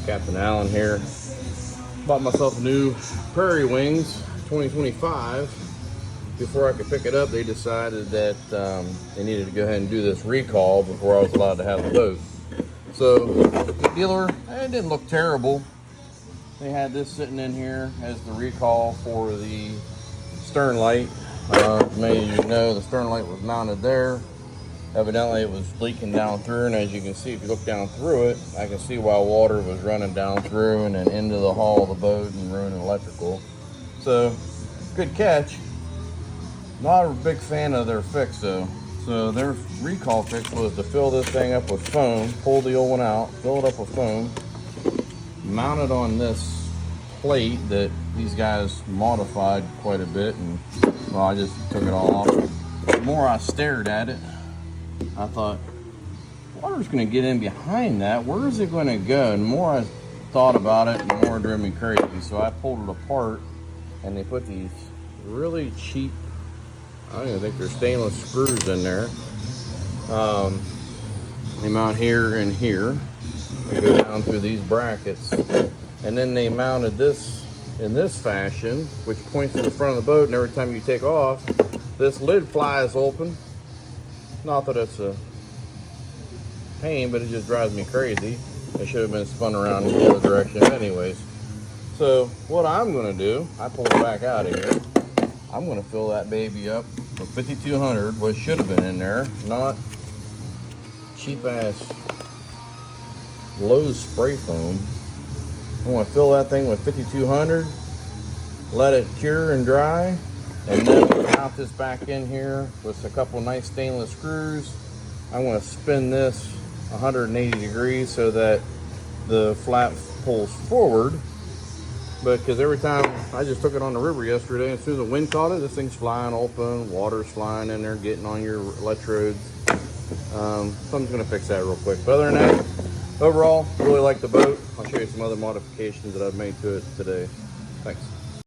Captain Allen here. Bought myself a new Prairie Wings 2025. Before I could pick it up, they decided that they needed to go ahead and do this recall before I was allowed to have the boat. So the dealer, it didn't look terrible. They had this sitting in here as the recall for the stern light. Many of you know the stern light was mounted there. Evidently it was leaking down through, and as you can see, if you look down through it, I can see why water was running down through and then into the hull of the boat and ruining electrical. So, good catch. Not a big fan of their fix though. So their recall fix was to fill this thing up with foam, pull the old one out, fill it up with foam, mount it on this plate that these guys modified quite a bit, and well, I just took it all off. The more I stared at it, I thought, water's gonna get in behind that. Where is it gonna go? And the more I thought about it, the more it drove me crazy. So I pulled it apart, and they put these really cheap, I don't even think they're stainless screws in there. They mount here and here. They go down through these brackets. And then they mounted this in this fashion, which points to the front of the boat, and every time you take off, this lid flies open. Not that it's a pain, but it just drives me crazy. It should have been spun around in the other direction anyways. So what I'm gonna do, I pull it back out of here. I'm gonna fill that baby up with 5200, what should have been in there, not cheap ass Lowe's spray foam. I'm gonna fill that thing with 5200, let it cure and dry, and then mount this back in here with a couple nice stainless screws. I'm going to spin this 180 degrees so that the flap pulls forward. But because every time I just took it on the river yesterday, as soon as the wind caught it, this thing's flying open, water's flying in there, getting on your electrodes. So I'm just going to fix that real quick. But other than that, overall, really like the boat. I'll show you some other modifications that I've made to it today. Thanks.